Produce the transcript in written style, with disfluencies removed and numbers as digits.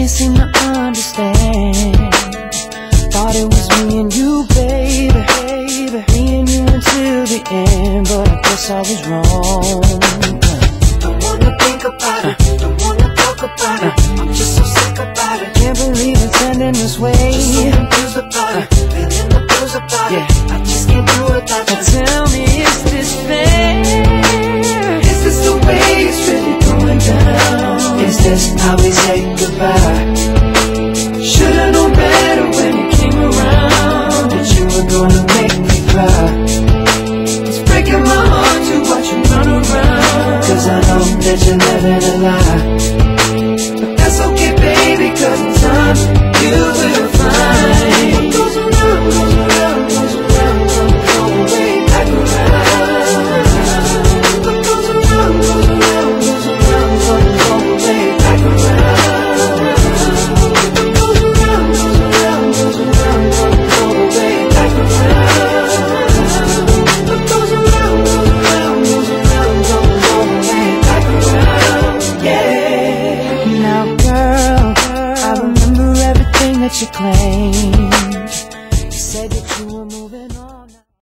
can't seem to understand. Thought it was me and you, baby, me and you until the end, but I guess I was wrong. Don't wanna think about it, don't wanna talk about it. I'm just so sick about it. Can't believe it's ending this way. Just so confused about it, feeling the blues about it. I just can't do it without you. Tell me, is this fair? Is this the way it's really going down? Is this how we say goodbye? Should've known better when you came around, that you were gonna make me cry. It's breaking my heart to watch you run around, 'cause I know that you're living a lie. But that's okay, baby, 'cause in time you will find what goes around, goes around, goes around, comes way back around. What goes around, goes around, goes around, comes way back around. What goes around, goes around, goes around, comes way back around. What goes around, goes around, goes around, comes way back around. Yeah. Now, girl, I remember everything that you claimed. You said that you were moving on.